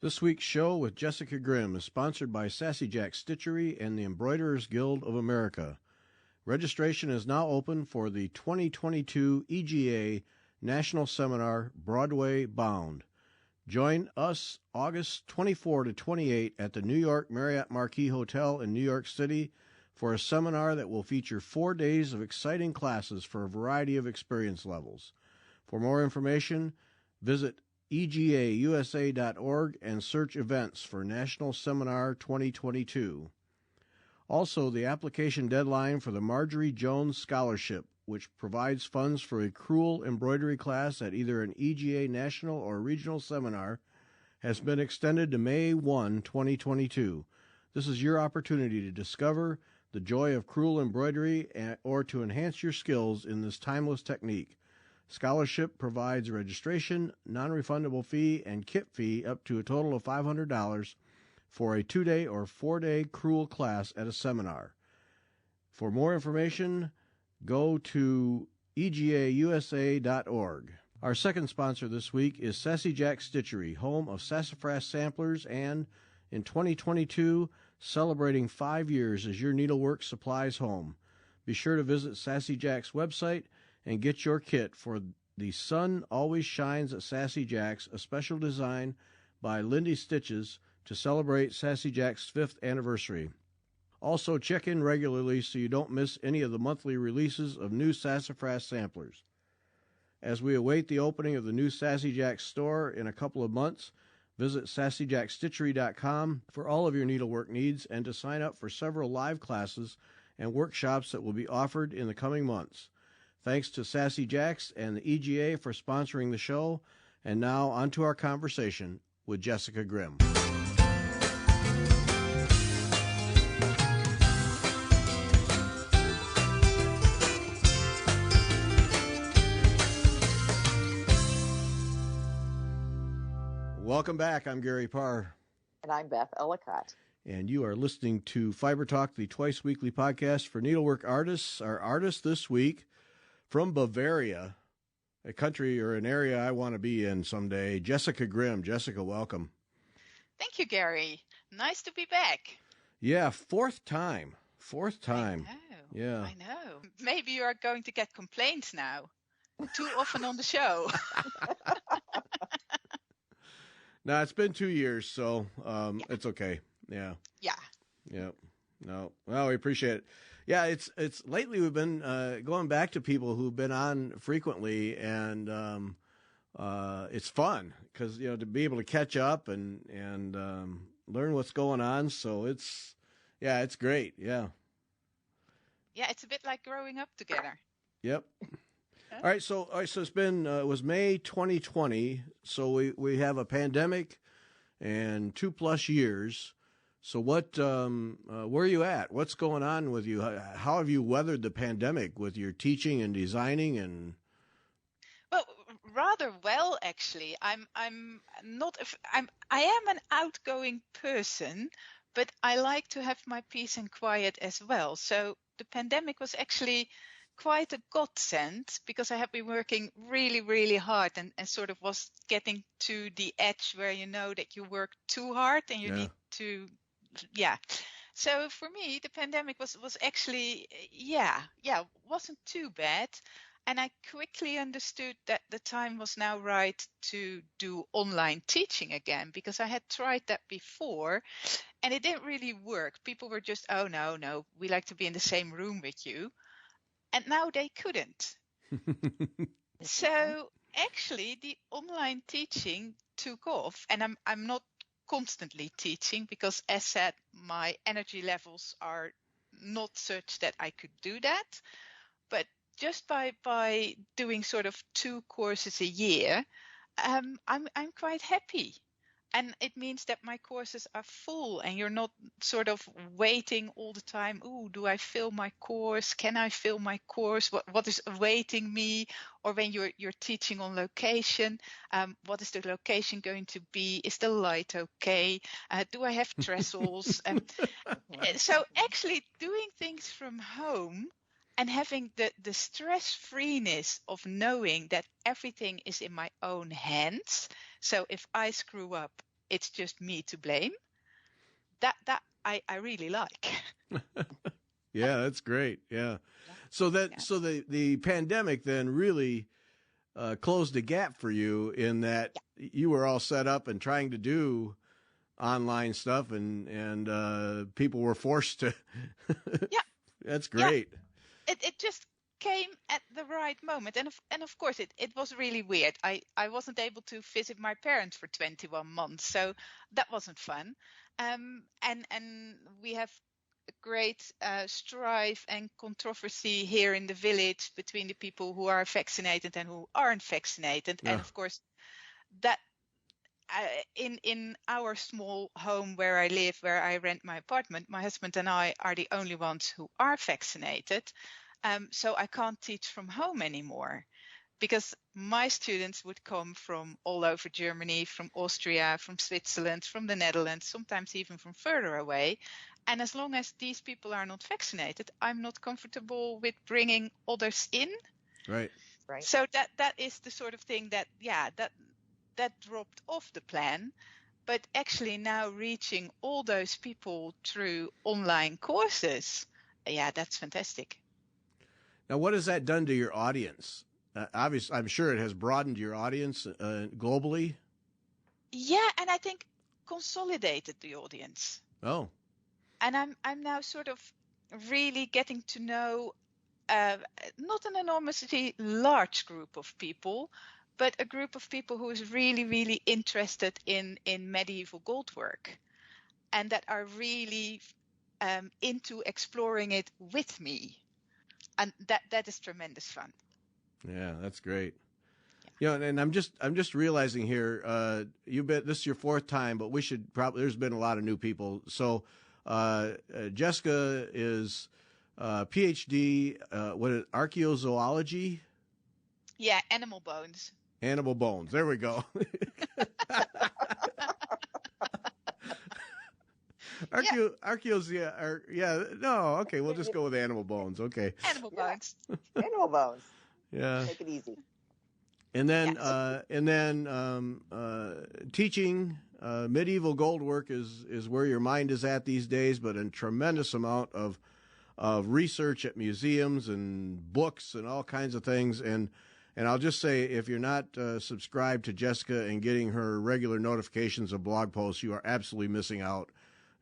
This week's show with Jessica Grimm is sponsored by Sassy Jack Stitchery and the Embroiderers Guild of America. Registration is now open for the 2022 EGA National Seminar Broadway Bound. Join us August 24 to 28 at the New York Marriott Marquis Hotel in New York City for a seminar that will feature 4 days of exciting classes for a variety of experience levels. For more information, visit egausa.org and search events for National Seminar 2022. Also, the application deadline for the Marjorie Jones Scholarship, which provides funds for a crewel embroidery class at either an EGA national or regional seminar, has been extended to May 1, 2022. This is your opportunity to discover the joy of crewel embroidery or to enhance your skills in this timeless technique. Scholarship provides registration, non-refundable fee, and kit fee up to a total of $500 for a 2-day or 4-day crewel class at a seminar. For more information, go to egausa.org. Our second sponsor this week is Sassy Jack Stitchery, home of sassafras samplers, and in 2022, celebrating 5 years as your needlework supplies home. Be sure to visit Sassy Jack's website and get your kit for The Sun Always Shines at Sassy Jack's, a special design by Lindy Stitches to celebrate Sassy Jack's 5th anniversary. Also, check in regularly so you don't miss any of the monthly releases of new sassafras samplers. As we await the opening of the new Sassy Jack store in a couple of months, visit sassyjackstitchery.com for all of your needlework needs and to sign up for several live classes and workshops that will be offered in the coming months. Thanks to Sassy Jacks and the EGA for sponsoring the show. And now on to our conversation with Jessica Grimm. Welcome back. I'm Gary Parr. And I'm Beth Ellicott. And you are listening to Fiber Talk, the twice-weekly podcast for needlework artists. Our artist this week from Bavaria, a country or an area I want to be in someday, Jessica Grimm. Jessica, welcome. Thank you, Gary. Nice to be back. Yeah, fourth time. I know. Yeah. I know. Maybe you are going to get complaints now. Too often on the show. No, it's been 2 years, so It's okay. Yeah. Yeah. Yeah. No. Well, we appreciate it. Yeah, it's lately we've been going back to people who've been on frequently, and it's fun because to be able to catch up and learn what's going on. So it's great. Yeah. Yeah, it's a bit like growing up together. Yep. All right, so it's been it was May 2020, so we have a pandemic and 2+ years. So what? Where are you at? What's going on with you? How have you weathered the pandemic with your teaching and designing and? Well, rather well, actually. I am an outgoing person, but I like to have my peace and quiet as well. So the pandemic was actually quite a godsend because I have been working really, really hard and sort of was getting to the edge where you know that you work too hard and you need to, So for me, the pandemic was actually, wasn't too bad. And I quickly understood that the time was now right to do online teaching again, because I had tried that before and it didn't really work. People were just, oh, no, we like to be in the same room with you. And now they couldn't. So actually, the online teaching took off. And I'm not constantly teaching because, as said, my energy levels are not such that I could do that. But just by doing sort of 2 courses a year, I'm quite happy. And it means that my courses are full and you're not sort of waiting all the time. Ooh, do I fill my course? Can I fill my course? What is awaiting me? Or when you're teaching on location, what is the location going to be? Is the light okay? Do I have trestles? So actually doing things from home and having the stress-freeness of knowing that everything is in my own hands. So if I screw up, it's just me to blame. That I really like. Yeah, that's great. Yeah. Yeah. So Yeah. so the pandemic then really closed a gap for you in that you were all set up and trying to do online stuff, and people were forced to. Yeah. That's Yeah. great. It just came at the right moment, and of course it was really weird. I wasn't able to visit my parents for 21 months, so that wasn't fun. And we have a great strife and controversy here in the village between the people who are vaccinated and who aren't vaccinated, and Oh, of course that. In our small home where I live, where I rent my apartment, my husband and I are the only ones who are vaccinated. So I can't teach from home anymore because my students would come from all over Germany, from Austria, from Switzerland, from the Netherlands, sometimes even from further away. And as long as these people are not vaccinated, I'm not comfortable with bringing others in. right. Right. So that is the sort of thing that, that dropped off the plan. But actually now reaching all those people through online courses, that's fantastic. Now, what has that done to your audience? Obviously, I'm sure it has broadened your audience globally. Yeah, and I think consolidated the audience. Oh, And I'm now sort of really getting to know not an enormously large group of people, but a group of people who is really, really interested in medieval gold work and that are really into exploring it with me. And that is tremendous fun. yeah, that's great. You know, and I'm just realizing here, this is your fourth time, but we should probably, there's been a lot of new people. So, Jessica is, PhD, archaeozoology? Yeah, animal bones. Animal bones. There we go. No, okay, we'll just go with animal bones. Okay. Animal Yeah. bones. Animal bones. Yeah. Make it easy. And then, Yes. teaching medieval gold work is where your mind is at these days, but a tremendous amount of research at museums and books and all kinds of things. And I'll just say, if you're not subscribed to Jessica and getting her regular notifications of blog posts, you are absolutely missing out.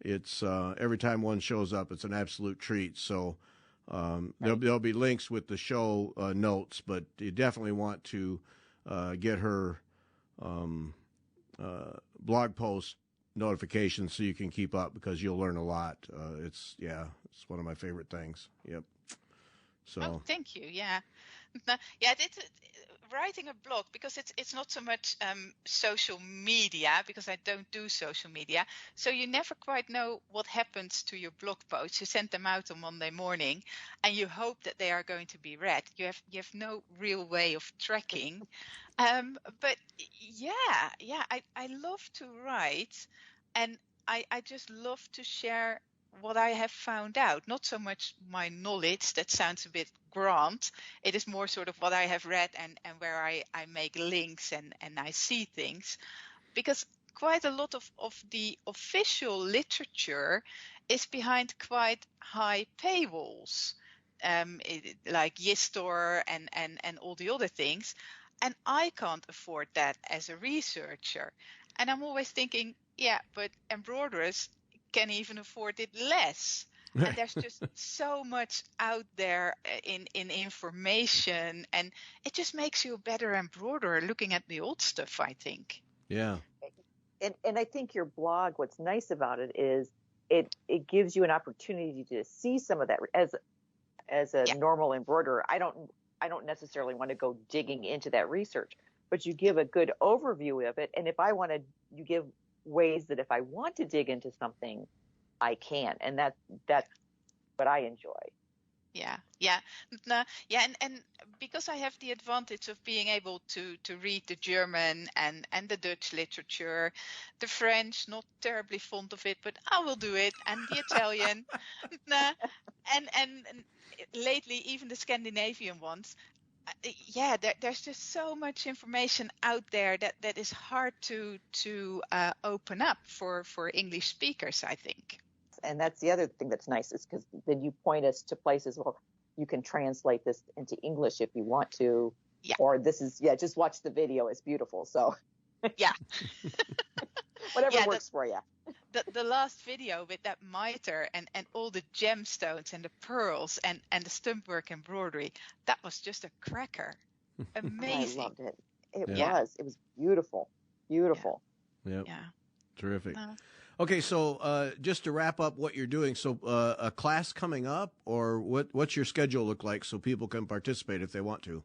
It's every time one shows up, it's an absolute treat. So there'll be links with the show notes, but you definitely want to get her blog post notifications so you can keep up, because you'll learn a lot. It's one of my favorite things. Yep. So. Oh, thank you. Yeah. Yeah, writing a blog, because it's not so much social media, because I don't do social media. So you never quite know what happens to your blog posts. You send them out on Monday morning and you hope that they are going to be read. You have no real way of tracking. But I love to write, and I just love to share what I have found out. Not so much my knowledge, that sounds a bit grand. It is more sort of what I have read and where I make links and I see things. Because quite a lot of the official literature is behind quite high paywalls, like Yistor and all the other things. And I can't afford that as a researcher. And I'm always thinking, yeah, but embroiderers can even afford it less. And there's just so much out there in information, and it just makes you a better embroiderer looking at the old stuff, I think. Yeah. And I think your blog, what's nice about it is it gives you an opportunity to see some of that as a normal embroiderer. I don't necessarily want to go digging into that research, but you give a good overview of it. And if I want to, you give ways that if I want to dig into something, I can. And that's what I enjoy. And because I have the advantage of being able to read the German and the Dutch literature, the French, not terribly fond of it, but I will do it, and the Italian, and lately even the Scandinavian ones. Yeah, there's just so much information out there that is hard to open up for English speakers, I think. And that's the other thing that's nice, is because then you point us to places, well, you can translate this into English if you want to, Yeah. or this is, just watch the video. It's beautiful. So Yeah. whatever works for you. The last video with that mitre and all the gemstones and the pearls and the stumpwork embroidery, that was just a cracker. Amazing. I loved it. It was beautiful. Beautiful. Yep. Yeah. Terrific. Okay, so just to wrap up what you're doing, so a class coming up, or what's your schedule look like so people can participate if they want to?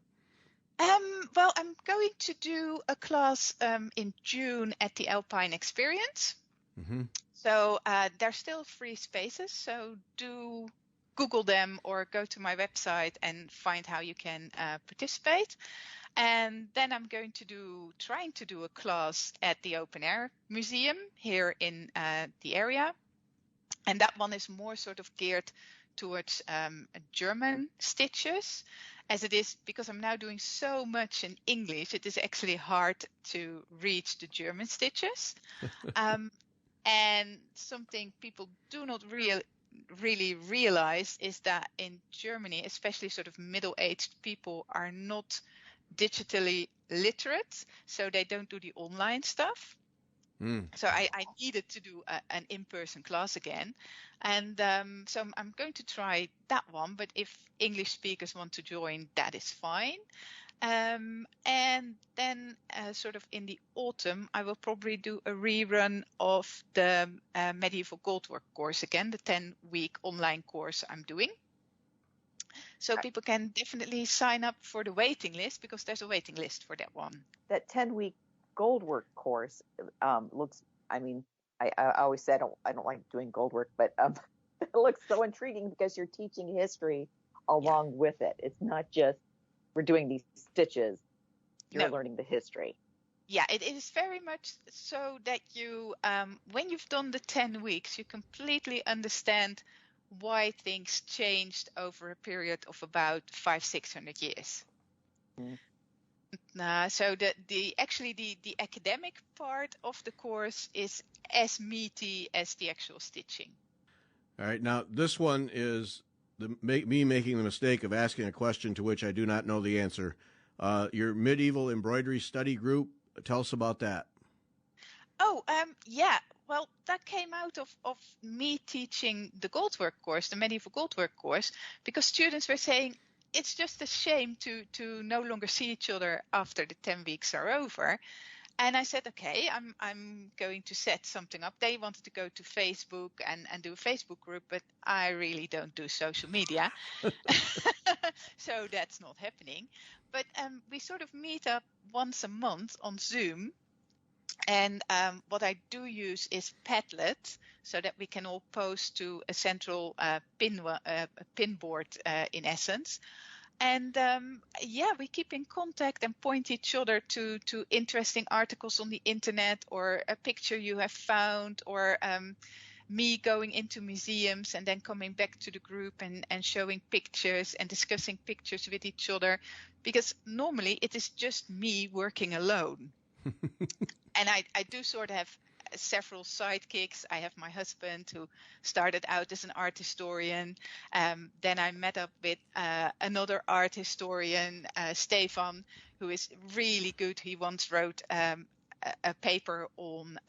Well, I'm going to do a class in June at the Alpine Experience. Mm-hmm. So there's still free spaces, so do Google them or go to my website and find how you can participate. And then I'm trying to do a class at the Open Air Museum here in the area. And that one is more sort of geared towards German stitches, as it is, because I'm now doing so much in English, it is actually hard to reach the German stitches. And something people do not really realize is that in Germany, especially sort of middle-aged people, are not digitally literate, so they don't do the online stuff. So I needed to do an in-person class again, and so I'm going to try that one. But if English speakers want to join, that is fine. And then sort of in the autumn, I will probably do a rerun of the medieval goldwork course again, the 10-week online course I'm doing. So people can definitely sign up for the waiting list, because there's a waiting list for that one. That 10-week goldwork course looks, I mean, I always said I don't like doing goldwork, but it looks so intriguing because you're teaching history along with it. It's not just we're doing these stitches, you're learning the history. Yeah, it is very much so that you, when you've done the 10 weeks, you completely understand why things changed over a period of about 500-600 years. So the academic part of the course is as meaty as the actual stitching. All right, now this one is me making the mistake of asking a question to which I do not know the answer. Your medieval embroidery study group, tell us about that. Oh, yeah. Well, that came out of me teaching the goldwork course, the medieval goldwork course, because students were saying it's just a shame to no longer see each other after the 10 weeks are over. And I said, okay, I'm going to set something up. They wanted to go to Facebook and do a Facebook group, but I really don't do social media. So that's not happening. But we sort of meet up once a month on Zoom. And what I do use is Padlet, so that we can all post to a central pin board in essence. And we keep in contact and point each other to interesting articles on the internet, or a picture you have found, or me going into museums and then coming back to the group and showing pictures and discussing pictures with each other, because normally it is just me working alone. And I do sort of have several sidekicks. I have my husband, who started out as an art historian. Then I met up with another art historian, Stefan, who is really good. He once wrote a paper on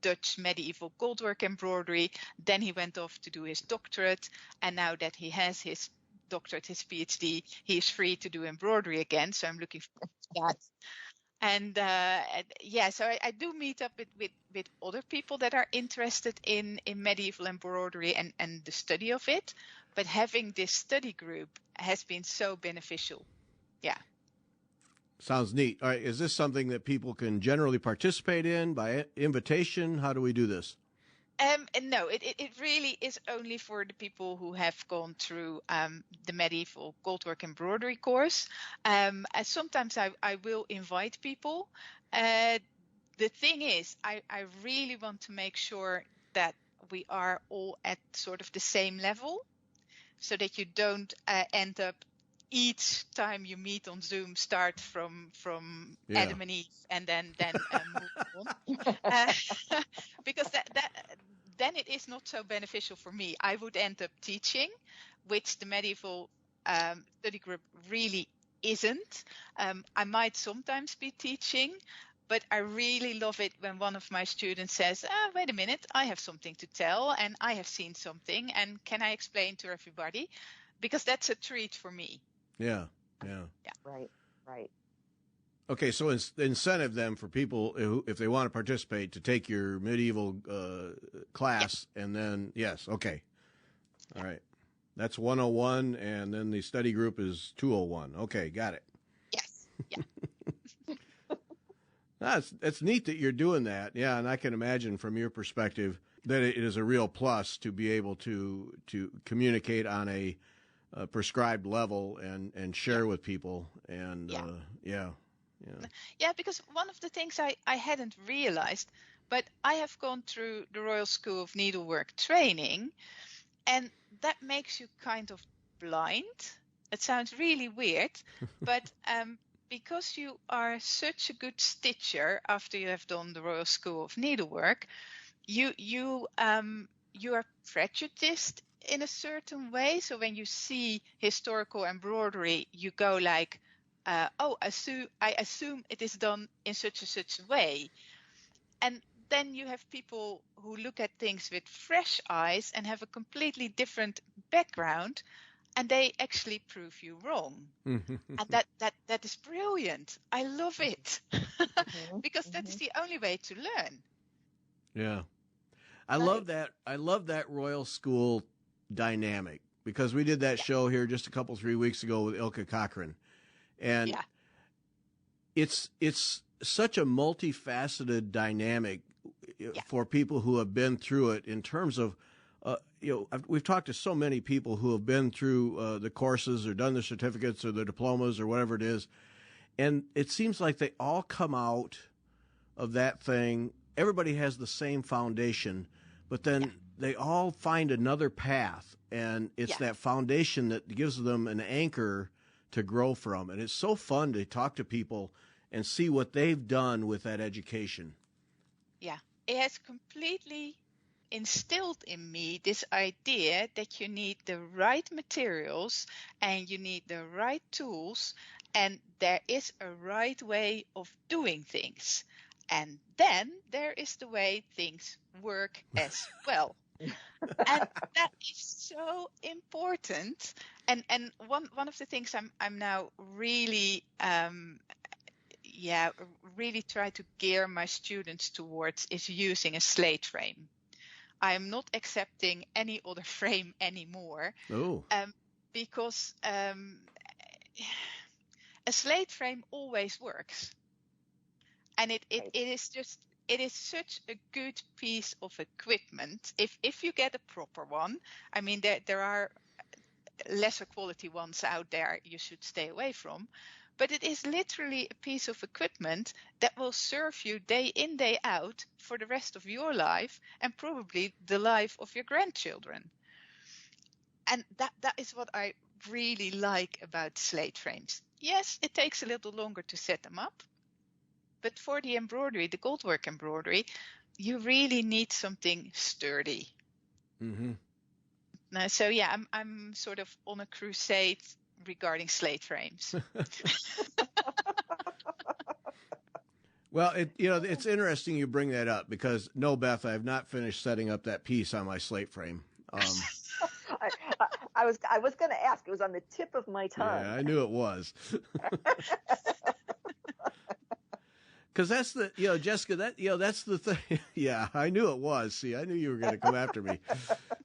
Dutch medieval goldwork embroidery. Then he went off to do his doctorate. And now that he has his doctorate, his PhD, he is free to do embroidery again. So I'm looking forward to that. And so I do meet up with other people that are interested in medieval embroidery and the study of it. But having this study group has been so beneficial. Yeah. Sounds neat. All right. Is this something that people can generally participate in by invitation? How do we do this? No, it really is only for the people who have gone through the medieval goldwork embroidery course. Sometimes I will invite people. The thing is, I really want to make sure that we are all at sort of the same level, so that you don't end up each time you meet on Zoom start from Yeah. Adam and Eve and then move on. Uh, because then it is not so beneficial for me. I would end up teaching, which the medieval study group really isn't. I might sometimes be teaching, but I really love it when one of my students says, wait a minute, I have something to tell and I have seen something and can I explain to everybody? Because that's a treat for me. Yeah. Right. Okay, so incentive then for people who, if they want to participate, to take your medieval class, and then yes, okay, all right, that's 101, and then the study group is 201. Okay, got it. Yes. Yeah. It's neat that you're doing that. Yeah, and I can imagine from your perspective that it is a real plus to be able to communicate on a prescribed level and share with people, and Yeah, because one of the things I hadn't realized, but I have gone through the Royal School of Needlework training, and that makes you kind of blind. It sounds really weird, but because you are such a good stitcher after you have done the Royal School of Needlework, you are prejudiced in a certain way. So when you see historical embroidery, you go like, I assume it is done in such a way. And then you have people who look at things with fresh eyes and have a completely different background, and they actually prove you wrong. And that is brilliant. I love it. Because that is the only way to learn. Yeah. I love that Royal School dynamic, because we did that show here just a 3 weeks ago with Ilka Cochran. And it's such a multifaceted dynamic for people who have been through it, in terms of, we've talked to so many people who have been through the courses or done the certificates or the diplomas or whatever it is. And it seems like they all come out of that thing. Everybody has the same foundation, but then they all find another path. And it's that foundation that gives them an anchor to grow from. And it's so fun to talk to people and see what they've done with that education. Yeah, it has completely instilled in me this idea that you need the right materials and you need the right tools, and there is a right way of doing things. And then there is the way things work as well. And that is so important. And one of the things I'm now really really try to gear my students towards is using a slate frame. I am not accepting any other frame anymore. Oh. Because a slate frame always works. And it is such a good piece of equipment if you get a proper one. I mean, there are lesser quality ones out there you should stay away from, but it is literally a piece of equipment that will serve you day in, day out for the rest of your life and probably the life of your grandchildren. And that is what I really like about slate frames. Yes, it takes a little longer to set them up, but for the embroidery, the goldwork embroidery, you really need something sturdy. Mm-hmm. So yeah, I'm sort of on a crusade regarding slate frames. Well, it's interesting you bring that up, because no, Beth, I have not finished setting up that piece on my slate frame. I was going to ask. It was on the tip of my tongue. Yeah, I knew it was. Because that's the, Jessica, that's the thing. Yeah, I knew it was. See, I knew you were going to come after me.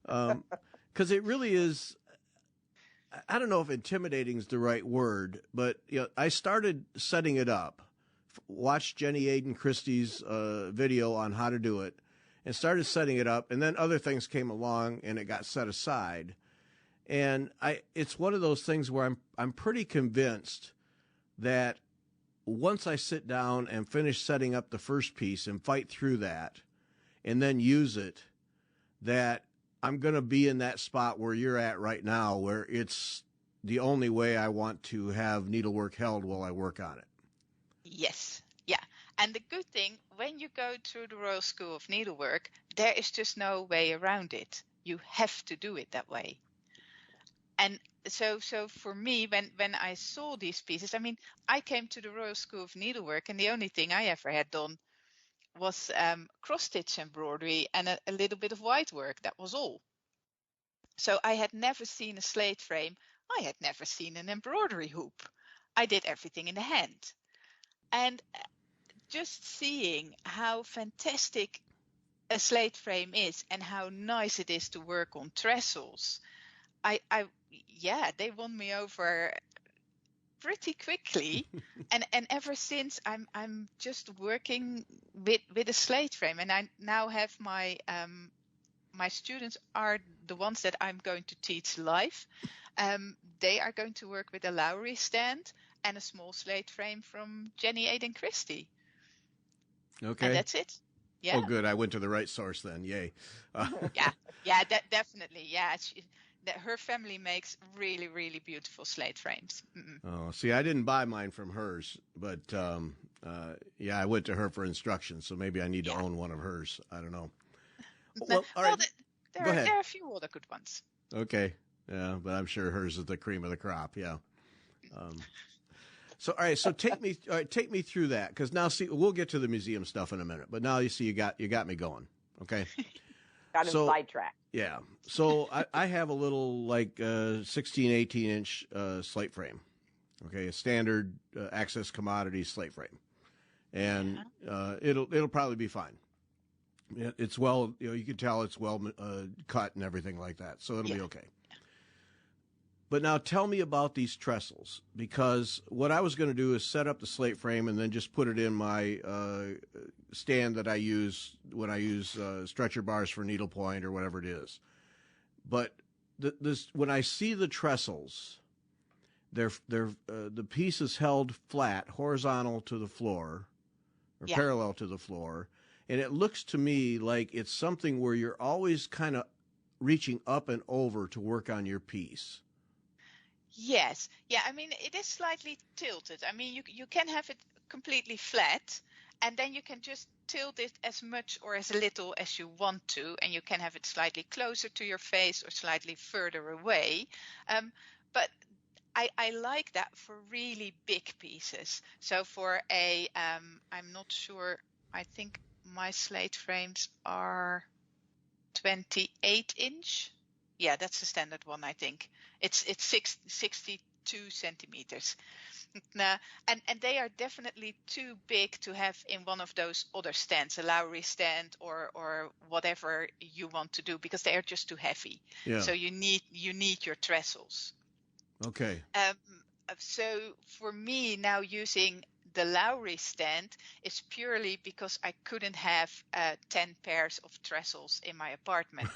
Because it really is, I don't know if intimidating is the right word, but I started setting it up, watched Jenny Aiden Christie's video on how to do it, and started setting it up, and then other things came along and it got set aside. And it's one of those things where I'm pretty convinced that once I sit down and finish setting up the first piece and fight through that and then use it, that I'm going to be in that spot where you're at right now, where it's the only way I want to have needlework held while I work on it. Yes. Yeah. And the good thing, when you go through the Royal School of Needlework, there is just no way around it. You have to do it that way. And so for me, when I saw these pieces, I mean, I came to the Royal School of Needlework, and the only thing I ever had done was cross-stitch embroidery and a little bit of white work. That was all. So I had never seen a slate frame. I had never seen an embroidery hoop. I did everything in the hand. And just seeing how fantastic a slate frame is and how nice it is to work on trestles, they won me over pretty quickly. and ever since I'm just working with a slate frame, and I now have my students are the ones that I'm going to teach live. They are going to work with a Lowry stand and a small slate frame from Jenny Aiden Christie. Okay. And that's it. Yeah. Oh, good. I went to the right source then. Yay. Yeah, definitely. Yeah. Her family makes really, really beautiful slate frames. Mm-mm. Oh, see, I didn't buy mine from hers, but I went to her for instructions, so maybe I need to own one of hers. I don't know. Well, all right. Go ahead. There are a few other good ones. Okay. Yeah, but I'm sure hers is the cream of the crop. Yeah. So, all right. So take me through that, because now, see, we'll get to the museum stuff in a minute. But now you see, you got me going. Okay. Got him sidetracked. Yeah. So I have a little 16, 18 inch slate frame. Okay, a standard Access Commodity slate frame, and it'll probably be fine. It's well, you can tell it's well cut and everything like that, so it'll be okay. But now tell me about these trestles, because what I was going to do is set up the slate frame and then just put it in my stand that I use when I use stretcher bars for needlepoint or whatever it is. But when I see the trestles, they're the piece is held flat, horizontal to the floor, or parallel to the floor, and it looks to me like it's something where you're always kind of reaching up and over to work on your piece. Yes. Yeah, I mean, it is slightly tilted. I mean, you can have it completely flat, and then you can just tilt it as much or as little as you want to, and you can have it slightly closer to your face or slightly further away. But I like that for really big pieces. So for I'm not sure, I think my slate frames are 28 inch. Yeah, that's the standard one, I think. It's 62 centimeters. And they are definitely too big to have in one of those other stands, a Lowry stand or whatever you want to do, because they are just too heavy. Yeah. So you need your trestles. Okay. So for me now, using the Lowry stand is purely because I couldn't have 10 pairs of trestles in my apartment,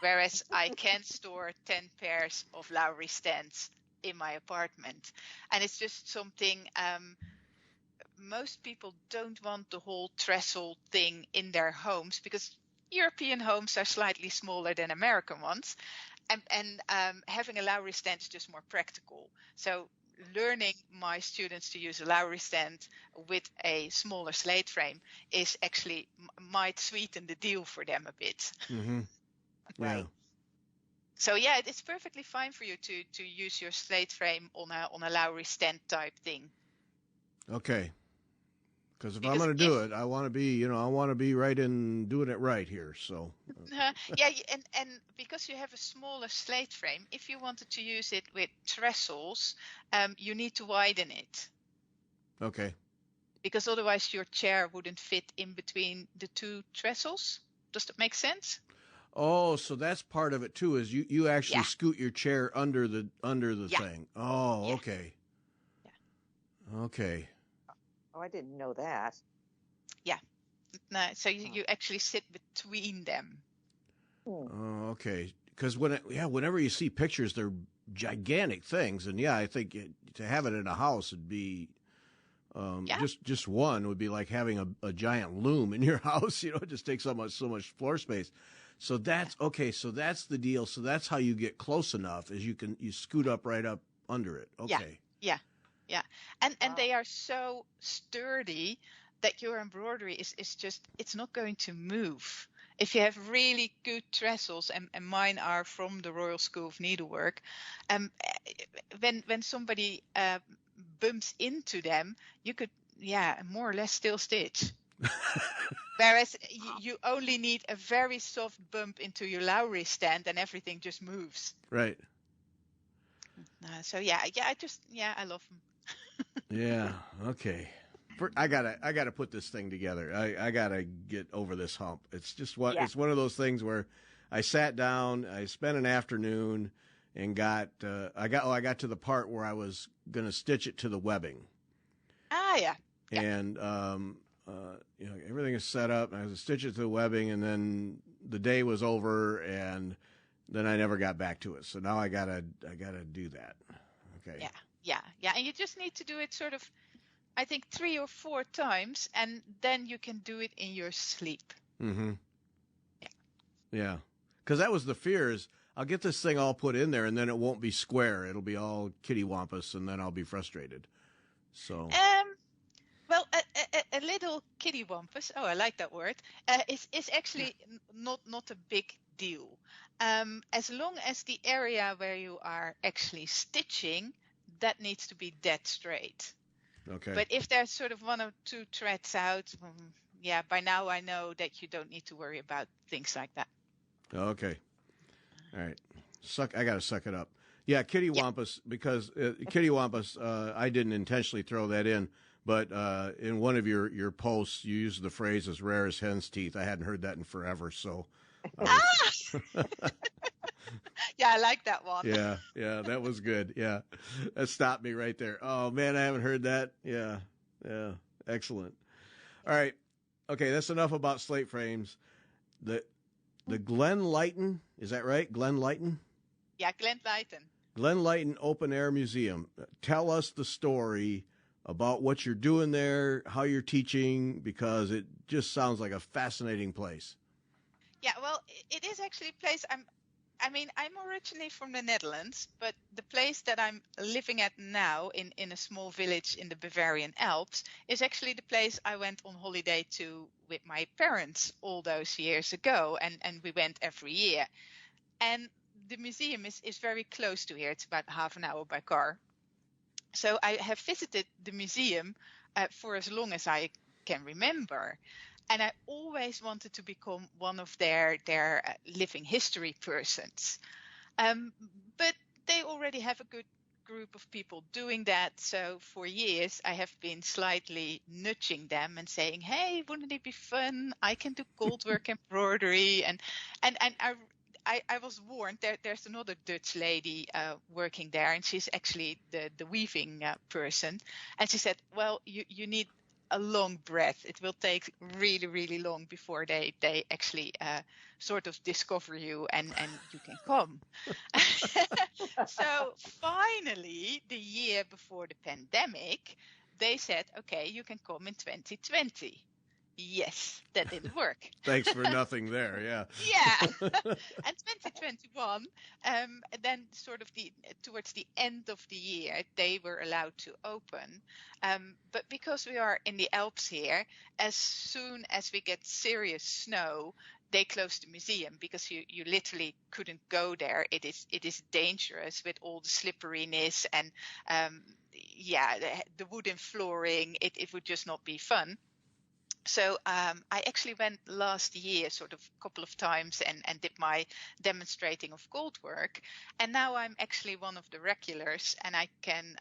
whereas I can store 10 pairs of Lowry stands in my apartment. And it's just something, most people don't want the whole trestle thing in their homes, because European homes are slightly smaller than American ones. And having a Lowry stand is just more practical. So learning my students to use a Lowry stand with a smaller slate frame is actually might sweeten the deal for them a bit. Mm-hmm. Yeah. Right. So yeah, it's perfectly fine for you to use your slate frame on a Lowry stand type thing. Okay. Because I'm going to do it, I want to be right in doing it right here. So. Yeah, and because you have a smaller slate frame, if you wanted to use it with trestles, you need to widen it. Okay. Because otherwise your chair wouldn't fit in between the two trestles. Does that make sense? Oh, so that's part of it too, is you actually scoot your chair under the thing. Oh, okay. Yeah. Okay. Oh, I didn't know that. Yeah. No, so you actually sit between them. Oh, okay. Because whenever you see pictures, they're gigantic things, and I think to have it in a house would be just one would be like having a giant loom in your house. It just takes so much floor space. So that's okay. So that's the deal. So that's how you get close enough, is you scoot up right up under it. Yeah, Okay. yeah, yeah. And Wow. they are so sturdy that your embroidery is just, it's not going to move. If you have really good trestles, and mine are from the Royal School of Needlework, when somebody bumps into them, you could, yeah, more or less still stitch. Whereas you only need a very soft bump into your Lowry stand and everything just moves. Right. So yeah, I love them. Yeah. Okay. I gotta put this thing together. I gotta get over this hump. It's just Yeah. it's one of those things where I sat down, I spent an afternoon, and I got to the part where I was gonna stitch it to the webbing, Yeah. Yeah. and everything is set up, and I was to stitch it to the webbing, and then the day was over, and then I never got back to it. So now I gotta do that. Okay. Yeah. And you just need to do it sort of, I think 3 or 4 times, and then you can do it in your sleep. Mm-hmm. Yeah. Yeah. Because that was the fear is I'll get this thing all put in there and then it won't be square. It'll be all kittywampus and then I'll be frustrated. So. Well, a little kittywampus. Oh, I like that word. Is actually not a big deal. As long as the area where you are actually stitching, that needs to be dead straight. Okay. But if there's sort of 1 or 2 threads out, yeah, by now I know that you don't need to worry about things like that. Okay. All right. I got to suck it up. Yeah, kittywampus, because kittywampus, I didn't intentionally throw that in, but in one of your posts, you used the phrase as rare as hen's teeth. I hadn't heard that in forever, so. Yeah, I like that one. Yeah, that was good. Yeah, that stopped me right there. Oh man, I haven't heard that. Yeah, excellent. All right, okay, that's enough about slate frames. The Glen Leighton, is that right? Glen Leighton? Yeah, Glen Leighton. Glen Leighton Open Air Museum. Tell us the story about what you're doing there, how you're teaching, because it just sounds like a fascinating place. Yeah, well, it is actually a place I'm originally from the Netherlands, but the place that I'm living at now in a small village in the Bavarian Alps is actually the place I went on holiday to with my parents all those years ago, and we went every year. And the museum is very close to here. It's about half an hour by car. So I have visited the museum for as long as I can remember. And I always wanted to become one of their living history persons. But they already have a good group of people doing that. So for years, I have been slightly nudging them and saying, hey, wouldn't it be fun? I can do goldwork embroidery. And I was warned there's another Dutch lady working there, and she's actually the weaving person. And she said, well, you need a long breath. It will take really, really long before they actually sort of discover you and you can come. So finally, the year before the pandemic, they said, okay, you can come in 2020. Yes, that didn't work. Thanks for nothing there. Yeah. Yeah. And 2021, then sort of towards the end of the year, they were allowed to open. But because we are in the Alps here, as soon as we get serious snow, they closed the museum because you literally couldn't go there. It is dangerous with all the slipperiness and the wooden flooring. It would just not be fun. So I actually went last year sort of a couple of times and did my demonstrating of gold work. And now I'm actually one of the regulars, and I can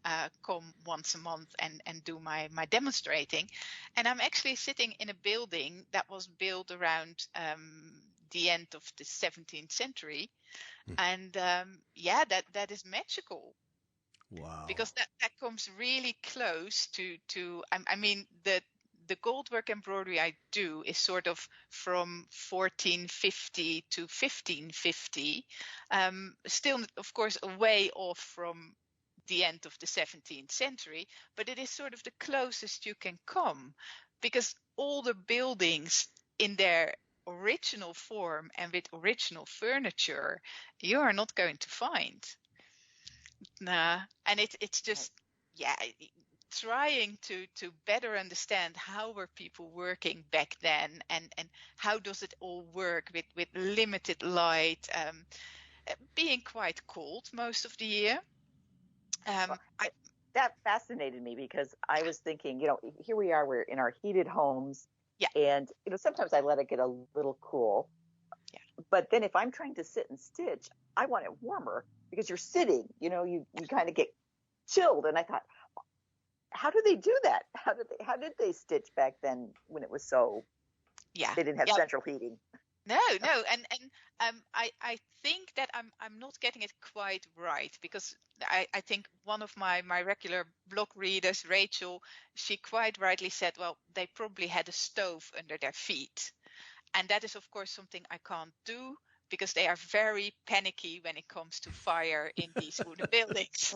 come once a month and do my demonstrating. And I'm actually sitting in a building that was built around the end of the 17th century. And that is magical. Wow. Because that comes really close to I mean, the goldwork embroidery I do is sort of from 1450 to 1550, still, of course, a way off from the end of the 17th century, but it is sort of the closest you can come, because all the buildings in their original form and with original furniture, you are not going to find. Nah, and it's just yeah, trying to better understand how were people working back then, and how does it all work with limited light, being quite cold most of the year. Well, I that fascinated me because I was thinking, here we are, we're in our heated homes, yeah and sometimes I let it get a little cool. yeah But then if I'm trying to sit and stitch, I want it warmer because you're sitting, you kind of get chilled. And I thought, how do they do that? How did they stitch back then when it was yeah they didn't have yeah central heating? no, and I think that I'm not getting it quite right, because I think one of my regular blog readers, Rachel, she quite rightly said, well, they probably had a stove under their feet. And that is, of course, something I can't do, because they are very panicky when it comes to fire in these wooden buildings.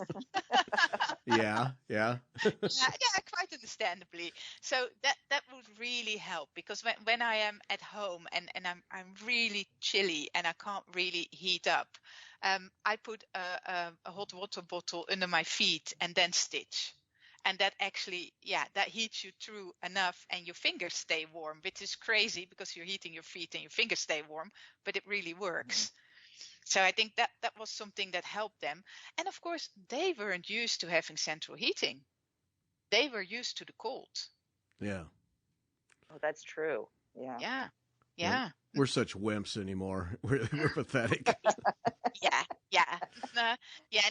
Yeah, yeah. Yeah, quite understandably. So that would really help, because when I am at home and I'm really chilly and I can't really heat up, I put a hot water bottle under my feet and then stitch. And that actually, yeah, that heats you through enough, and your fingers stay warm, which is crazy because you're heating your feet and your fingers stay warm, but it really works. So I think that was something that helped them. And of course, they weren't used to having central heating. They were used to the cold. Yeah. Oh, that's true. Yeah. Yeah, Yeah. yeah, We're such wimps anymore. We're pathetic. yeah, yeah, yeah,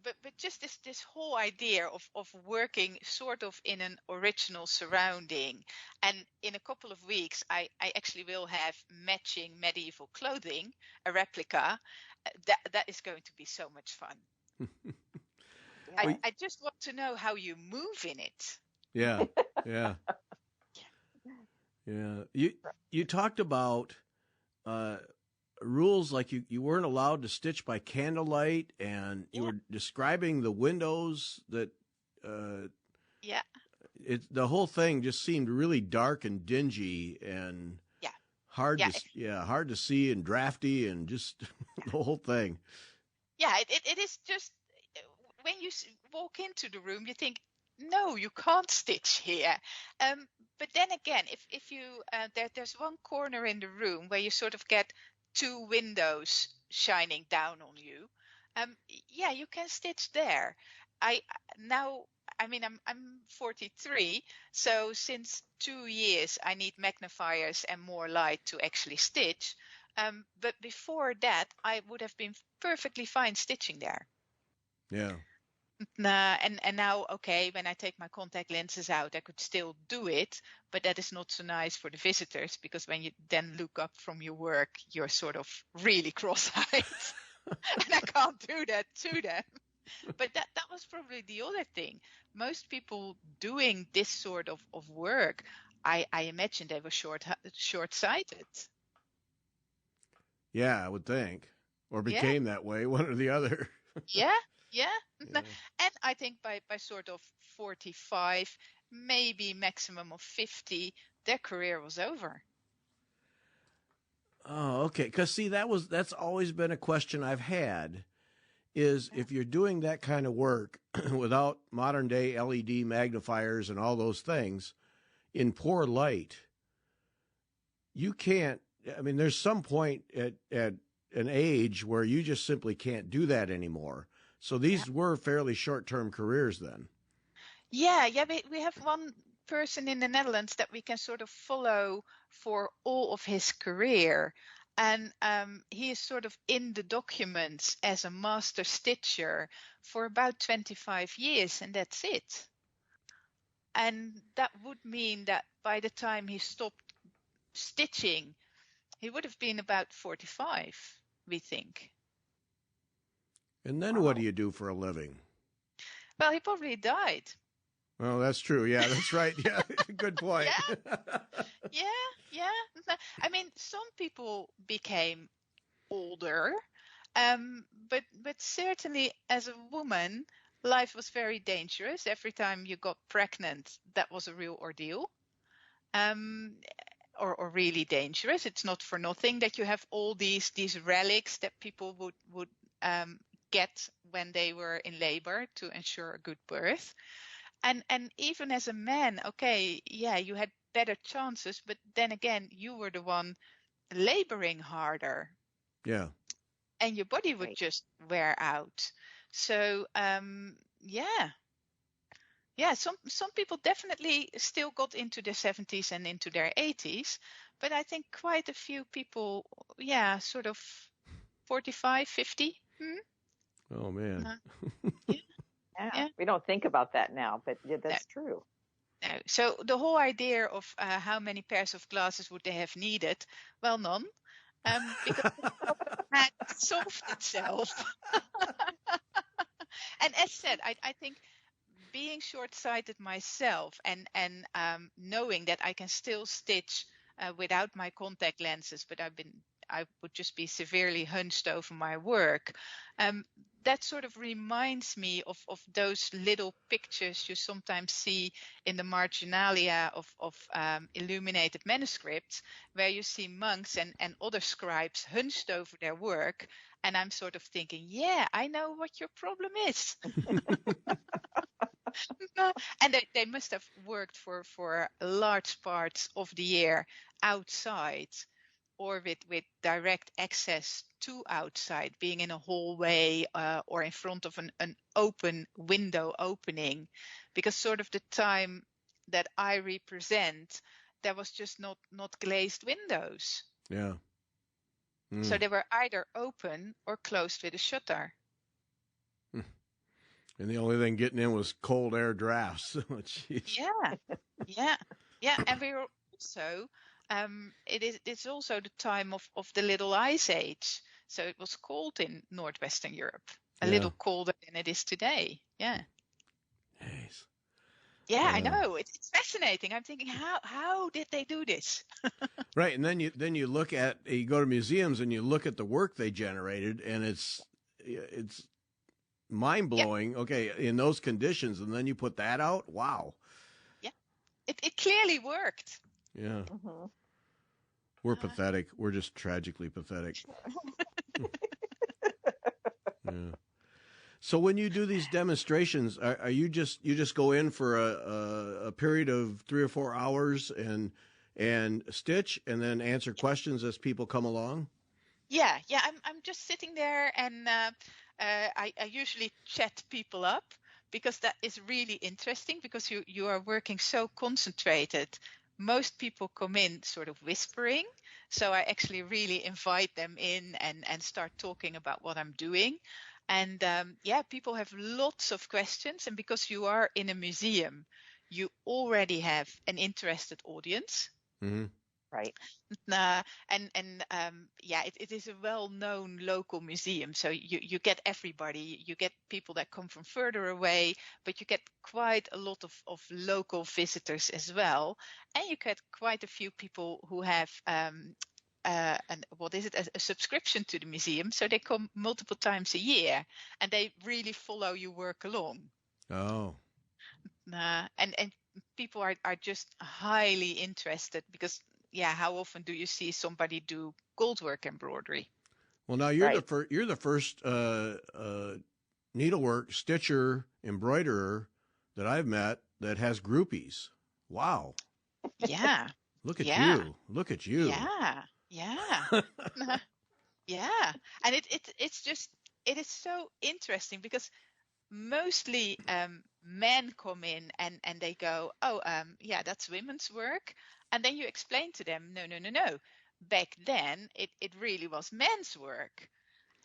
but just this whole idea of working sort of in an original surrounding, and in a couple of weeks, I actually will have matching medieval clothing, a replica. That is going to be so much fun. Yeah. I just want to know how you move in it. Yeah. Yeah. Yeah. You talked about uh, rules like you weren't allowed to stitch by candlelight, and you Yeah, were describing the windows that yeah, the whole thing just seemed really dark and dingy and yeah, hard yeah. hard to see and drafty and just the whole thing. Yeah, it is just when you walk into the room, you think, no, you can't stitch here. Um, but then again, if you there's one corner in the room where you sort of get two windows shining down on you. Yeah, you can stitch there. I now. I mean, I'm 43, so since 2 years I need magnifiers and more light to actually stitch. But before that, I would have been perfectly fine stitching there. Yeah. Nah, and now, okay, when I take my contact lenses out, I could still do it, but that is not so nice for the visitors, because when you then look up from your work, you're sort of really cross-eyed, and I can't do that to them. But that was probably the other thing. Most people doing this sort of work, I imagine they were short-sighted. Yeah, I would think. Or Yeah. became that way, one or the other. Yeah, yeah. Yeah. And I think by sort of 45, maybe maximum of 50, their career was over. Oh, okay. Because see, that's always been a question I've had. Is if you're doing that kind of work without modern day LED magnifiers and all those things in poor light, you can't. I mean, there's some point at an age where you just simply can't do that anymore. So Yeah. these were fairly short term careers then. Yeah. We have one person in the Netherlands that we can sort of follow for all of his career. And he is sort of in the documents as a master stitcher for about 25 years, and that's it. And that would mean that by the time he stopped stitching, he would have been about 45, we think. And then what do Wow. you do for a living? Well, he probably died. Well, that's true. Yeah, that's right. Yeah, good point. Yeah, yeah. I mean, some people became older, but certainly as a woman, life was very dangerous. Every time you got pregnant, that was a real ordeal. Um, or really dangerous. It's not for nothing that you have all these relics that people would get when they were in labor to ensure a good birth. And even as a man, okay, yeah, you had better chances, but then again, you were the one laboring harder. Yeah. And your body would Right. just wear out. So yeah. Some people definitely still got into their 70s and into their 80s, but I think quite a few people, yeah, sort of 45, 50. Oh man. Yeah, Yeah. yeah. We don't think about that now, but yeah, No, that's true. no. So the whole idea of how many pairs of glasses would they have needed? Well, none, because the problem had solved itself. And as said, I think being short-sighted myself and knowing that I can still stitch without my contact lenses, but I would just be severely hunched over my work. That sort of reminds me of those little pictures you sometimes see in the marginalia of illuminated manuscripts, where you see monks and other scribes hunched over their work. And I'm sort of thinking, yeah, I know what your problem is. And they must have worked for large parts of the year outside or with direct access to outside, being in a hallway or in front of an open window opening, because sort of the time that I represent, there was just not glazed windows. Yeah. So they were either open or closed with a shutter. And the only thing getting in was cold air drafts. Jeez. Yeah. And we were also, it's also the time of the Little Ice Age. So it was cold in Northwestern Europe, a little colder than it is today. Yeah. Nice. Yeah, I know. It's fascinating. I'm thinking, how did they do this? Right, and then you look at, you go to museums and you look at the work they generated, and it's mind blowing. Yeah. Okay, in those conditions, and then you put that out. Wow. Yeah, it clearly worked. Yeah. Mm-hmm. We're pathetic. We're just tragically pathetic. Yeah. So when you do these demonstrations, are you just go in for a period of 3 or 4 hours and stitch and then answer questions as people come along? Yeah. I'm just sitting there, and I usually chat people up, because that is really interesting, because you are working so concentrated. Most people come in sort of whispering, so I actually really invite them in and start talking about what I'm doing. And people have lots of questions, and because you are in a museum, you already have an interested audience. Mm-hmm. Right. It is a well-known local museum, so you get everybody. You get people that come from further away, but you get quite a lot of local visitors as well, and you get quite a few people who have a subscription to the museum, so they come multiple times a year, and they really follow your work along. Oh. And people are just highly interested, because how often do you see somebody do goldwork embroidery? Well, now you're the first needlework stitcher embroiderer that I've met that has groupies. Wow. Yeah. Look at you. Look at you. Yeah. Yeah. And it is so interesting, because mostly men come in and they go, that's women's work. And then you explain to them, no. Back then, it really was men's work.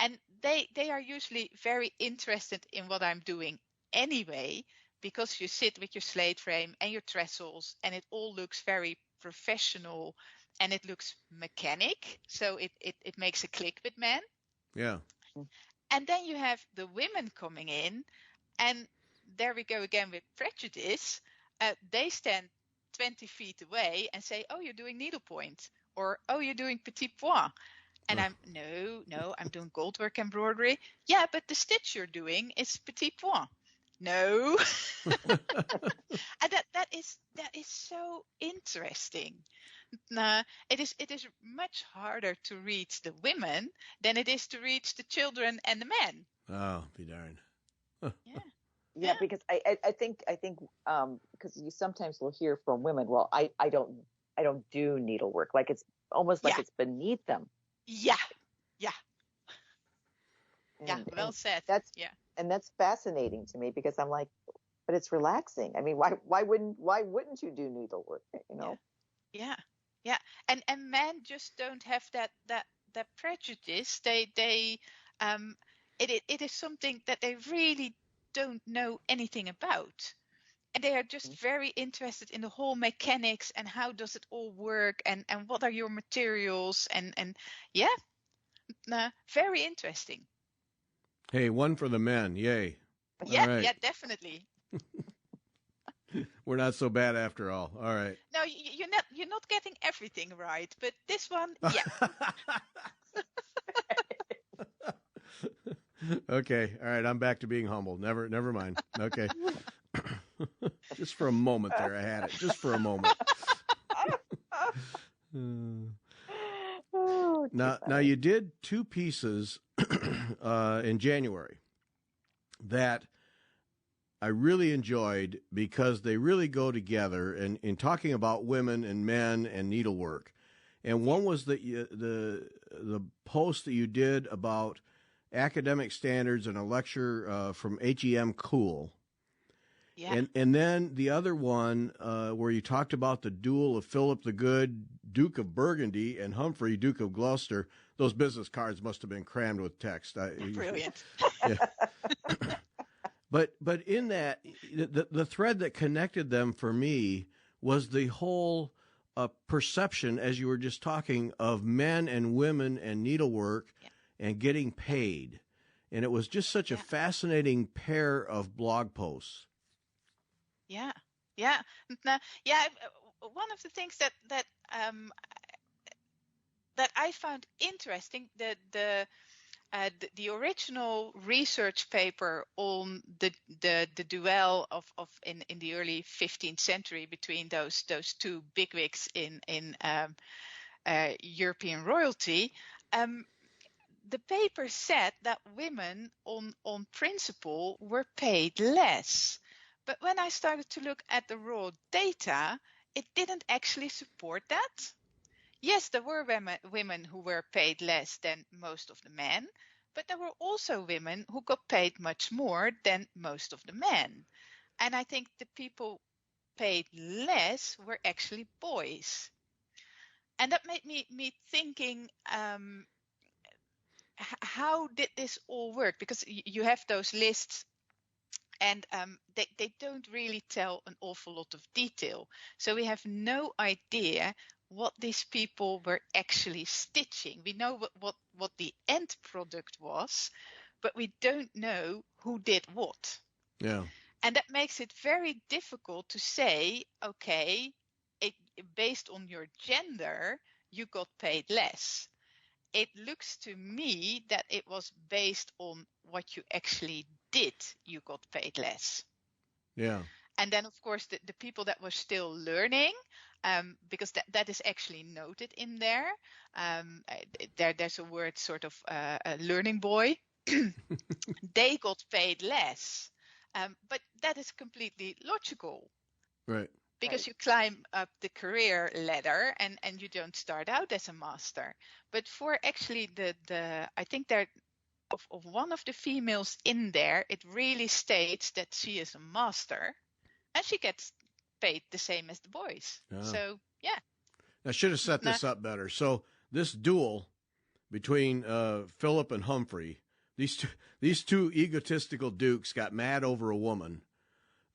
And they are usually very interested in what I'm doing anyway, because you sit with your slate frame and your trestles, and it all looks very professional, and it looks mechanic. So it makes a click with men. Yeah. And then you have the women coming in, and there we go again with prejudice. They stand 20 feet away and say, oh, you're doing needlepoint, or oh, you're doing petit point. And I'm doing goldwork embroidery. Yeah, but the stitch you're doing is petit point. No. And that is so interesting. It is much harder to reach the women than it is to reach the children and the men. Oh, be darned. Yeah. Yeah, because I think because you sometimes will hear from women, well, I don't do needlework, like it's almost like Yeah. it's beneath them. Yeah. Yeah. Yeah. And Well said. that's Yeah. and that's fascinating to me because I'm like, but it's relaxing. I mean, why wouldn't you do needlework? You know? Yeah. Yeah. And men just don't have that prejudice. They it is something that they really don't know anything about. And they are just very interested in the whole mechanics and how does it all work and what are your materials and yeah, very interesting. Hey, one for the men. Yay. Yeah, All right. yeah, definitely. We're not so bad after all. All right. No, you're not getting everything right, but this one, yeah. Okay. All right. I'm back to being humble. Never mind. Okay. Just for a moment there, I had it. Just for a moment. Now you did two pieces in January that I really enjoyed because they really go together in talking about women and men and needlework. And one was the post that you did about academic standards and a lecture from HEM Cool. Yeah. And then the other one where you talked about the duel of Philip the Good, Duke of Burgundy, and Humphrey, Duke of Gloucester. Those business cards must have been crammed with text. Brilliant. Yeah. But in that, the thread that connected them for me was the whole perception, as you were just talking, of men and women and needlework and getting paid. And it was just such a fascinating pair of blog posts. Yeah, yeah, yeah. One of the things that I found interesting, the original research paper on the duel of in the early 15th century between those two bigwigs in European royalty. The paper said that women on principle were paid less. But when I started to look at the raw data, it didn't actually support that. Yes, there were women who were paid less than most of the men, but there were also women who got paid much more than most of the men. And I think the people paid less were actually boys. And that made me thinking, how did this all work? Because you have those lists and they don't really tell an awful lot of detail. So we have no idea what these people were actually stitching. We know what the end product was, but we don't know who did what. Yeah. And that makes it very difficult to say, okay, based on your gender, you got paid less. It looks to me that it was based on what you actually did, you got paid less. Yeah. And then, of course, the people that were still learning, because that is actually noted in there. There's a word sort of a learning boy. They got paid less. But that is completely logical. Right. Because you climb up the career ladder and you don't start out as a master. But for actually I think there of one of the females in there, it really states that she is a master and she gets paid the same as the boys. So, yeah. I should have set this up better. So this duel between Philip and Humphrey, these two egotistical dukes got mad over a woman.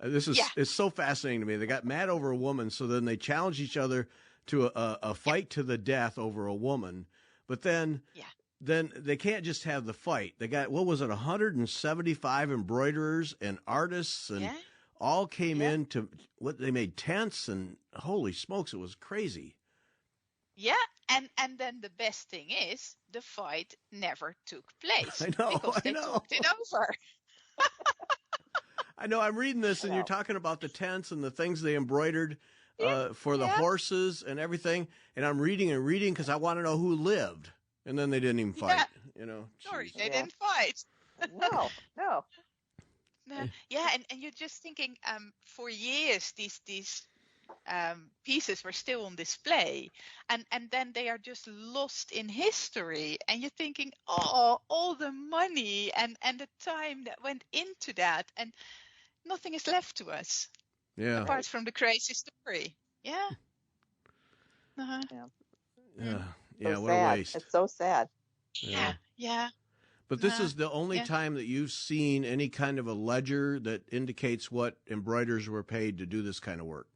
It's so fascinating to me. They got mad over a woman, so then they challenged each other to a fight to the death over a woman. But then they can't just have the fight. They got, 175 embroiderers and artists and all came in to they made tents and holy smokes, it was crazy. Yeah, and then the best thing is the fight never took place. I know. Because they talked it over. I know. I'm reading this, and you're talking about the tents and the things they embroidered for the horses and everything. And I'm reading because I want to know who lived. And then they didn't even fight. Yeah. Sorry, they didn't fight. No, no. No. Yeah, and you're just thinking, for years these pieces were still on display, and then they are just lost in history, and you're thinking, oh, all the money and the time that went into that, and nothing is left to us Yeah. apart from the crazy story. Yeah. Uh-huh. Yeah. Yeah. So Yeah. What a sad. waste. It's so sad. Yeah. Yeah. But this Uh-huh. is the only Yeah. time that you've seen any kind of a ledger that indicates what embroiderers were paid to do this kind of work.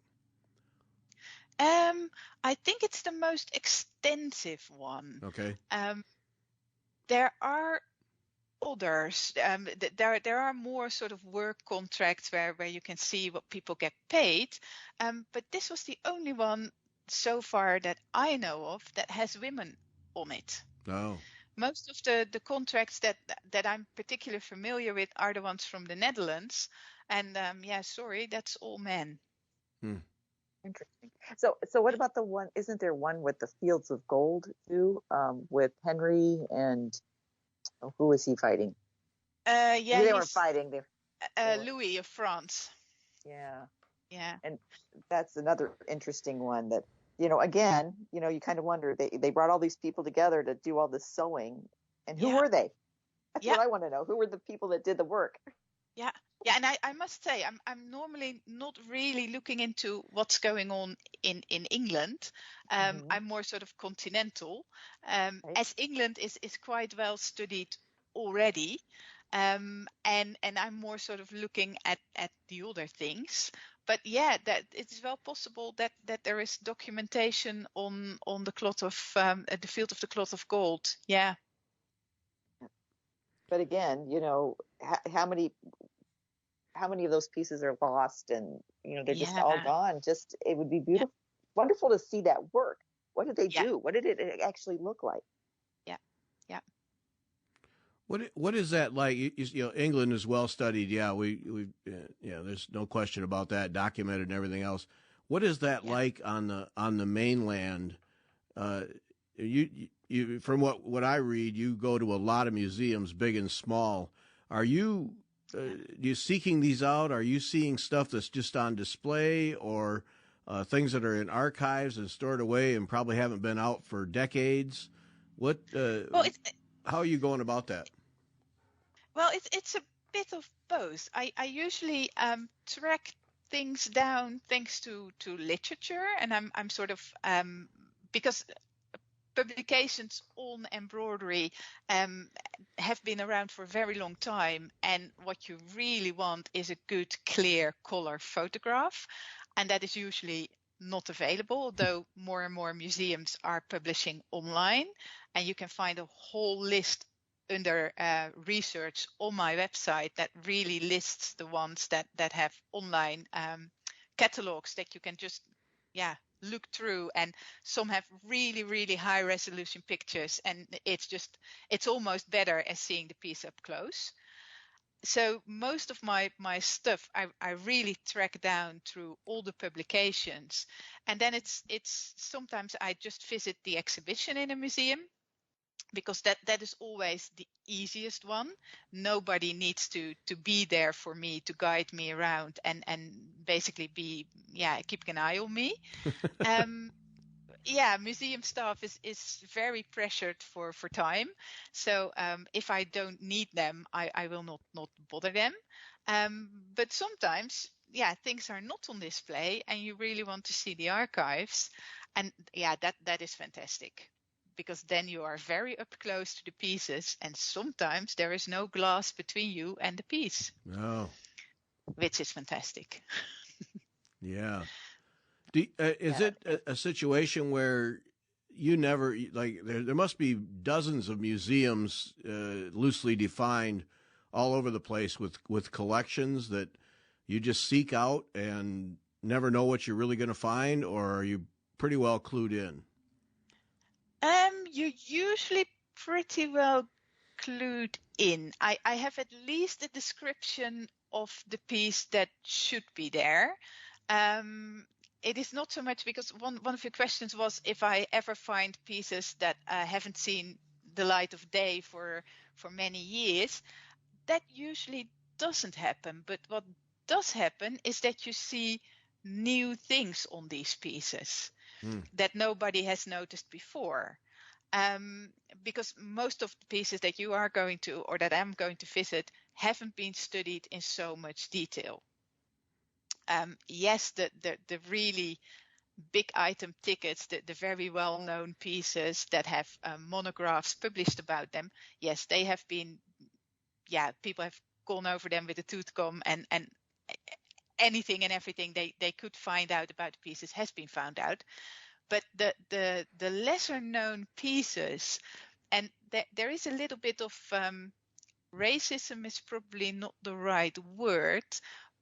I think it's the most extensive one. Okay. There are others. There are more sort of work contracts where you can see what people get paid. But this was the only one so far that I know of that has women on it. Oh. Most of the contracts that I'm particularly familiar with are the ones from the Netherlands. And sorry, that's all men. Interesting. So what about the one? Isn't there one with the Fields of Gold too? With Henry and who was he fighting? They weren't fighting. They were, Louis of France. Yeah. Yeah. And that's another interesting one that, again, you kind of wonder, they brought all these people together to do all this sewing, and who were they? That's what I want to know. Who were the people that did the work? Yeah. Yeah, and I must say, I'm normally not really looking into what's going on in England. I'm more sort of continental, Right. as England is quite well studied already, and I'm more sort of looking at the other things. But yeah, that it's well possible that there is documentation on the cloth of the Field of the Cloth of Gold. Yeah. But again, how many of those pieces are lost, and they're just all gone. Just, it would be beautiful, wonderful to see that work. What did they do? What did it actually look like? Yeah. What is that like? England is well studied. Yeah, there's no question about that. Documented and everything else. What is that like on the mainland? You from what I read, you go to a lot of museums, big and small. Are you seeking these out? Are you seeing stuff that's just on display, or things that are in archives and stored away and probably haven't been out for decades? What? How are you going about that? Well, it's a bit of both. I usually track things down thanks to literature, and I'm sort of because publications on embroidery have been around for a very long time, and what you really want is a good, clear color photograph, and that is usually not available, though more and more museums are publishing online, and you can find a whole list under research on my website that really lists the ones that have online catalogs that you can just look through, and some have really, really high resolution pictures, and it's almost better as seeing the piece up close. So most of my stuff I really track down through all the publications, and then it's sometimes I just visit the exhibition in a museum, because that is always the easiest one. Nobody needs to be there for me to guide me around and basically be keeping an eye on me. Museum staff is very pressured for time. So if I don't need them, I will not bother them. But sometimes, things are not on display and you really want to see the archives. And that is fantastic, because then you are very up close to the pieces, and sometimes there is no glass between you and the piece. Oh. Which is fantastic. Yeah. Is it a situation where you never, like, there must be dozens of museums, loosely defined, all over the place with collections that you just seek out and never know what you're really going to find, or are you pretty well clued in? You're usually pretty well clued in. I have at least a description of the piece that should be there. It is not so much because one of your questions was if I ever find pieces that haven't seen the light of day for many years. that usually doesn't happen. But what does happen is that you see new things on these pieces that nobody has noticed before. Because most of the pieces that you are going to, or that I'm going to visit, haven't been studied in so much detail. Yes, the really big item tickets, the very well-known pieces that have monographs published about them, yes, they have been, people have gone over them with a tooth comb, and anything and everything they could find out about the pieces has been found out. But the lesser known pieces, and there is a little bit of racism is probably not the right word,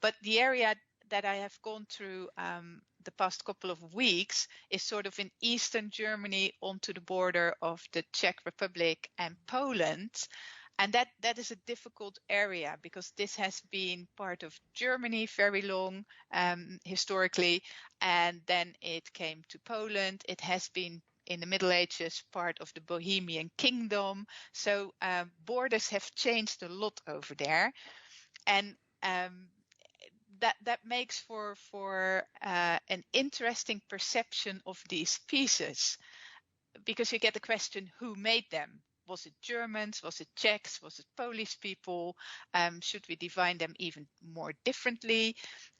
but the area that I have gone through the past couple of weeks is sort of in Eastern Germany onto the border of the Czech Republic and Poland. And that is a difficult area because this has been part of Germany very long, historically, and then it came to Poland. It has been in the Middle Ages part of the Bohemian Kingdom. So borders have changed a lot over there, and that makes for an interesting perception of these pieces, because you get the question, who made them? Was it Germans? Was it Czechs? Was it Polish people? Should we define them even more differently?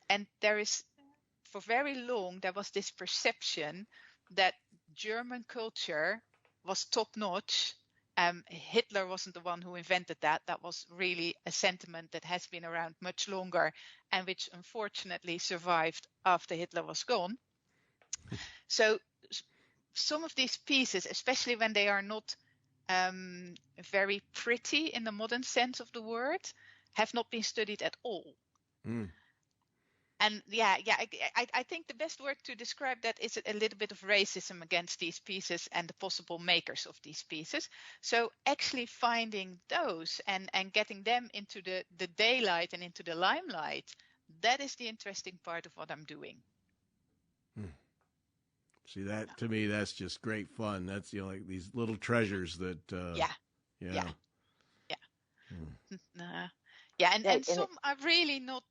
And for very long, there was this perception that German culture was top-notch. Hitler wasn't the one who invented that. That was really a sentiment that has been around much longer, and which unfortunately survived after Hitler was gone. So some of these pieces, especially when they are not very pretty in the modern sense of the word, have not been studied at all. And I think the best word to describe that is a little bit of racism against these pieces and the possible makers of these pieces. So actually finding those and getting them into the daylight and into the limelight, that is the interesting part of what I'm doing. See, that to me, that's just great fun. That's, like these little treasures that. And some are really not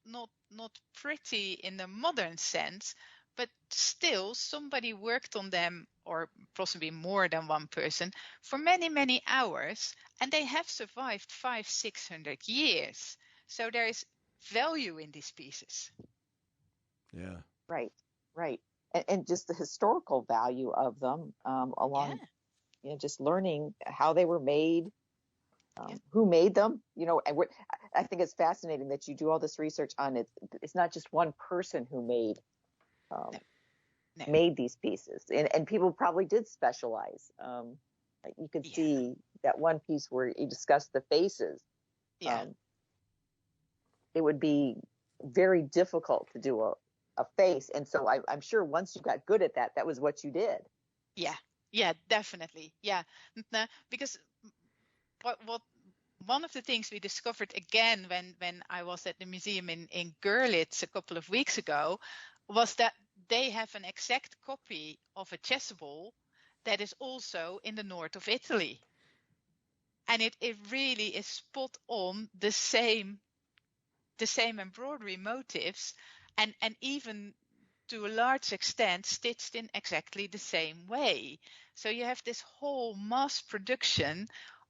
pretty in the modern sense, but still somebody worked on them, or possibly more than one person, for many hours, and they have survived 500-600 years. So there is value in these pieces. Yeah. Right. And just the historical value of them, along, just learning how they were made, who made them, and I think it's fascinating that you do all this research on it. It's not just one person who made these pieces, and people probably did specialize. You could see that one piece where you discussed the faces. It would be very difficult to do a face, and so I'm sure once you got good at that was what you did. Yeah, definitely. Because what one of the things we discovered again when I was at the museum in Görlitz a couple of weeks ago was that they have an exact copy of a chasuble that is also in the north of Italy, and it really is spot on the same embroidery motifs, and even to a large extent stitched in exactly the same way. So you have this whole mass production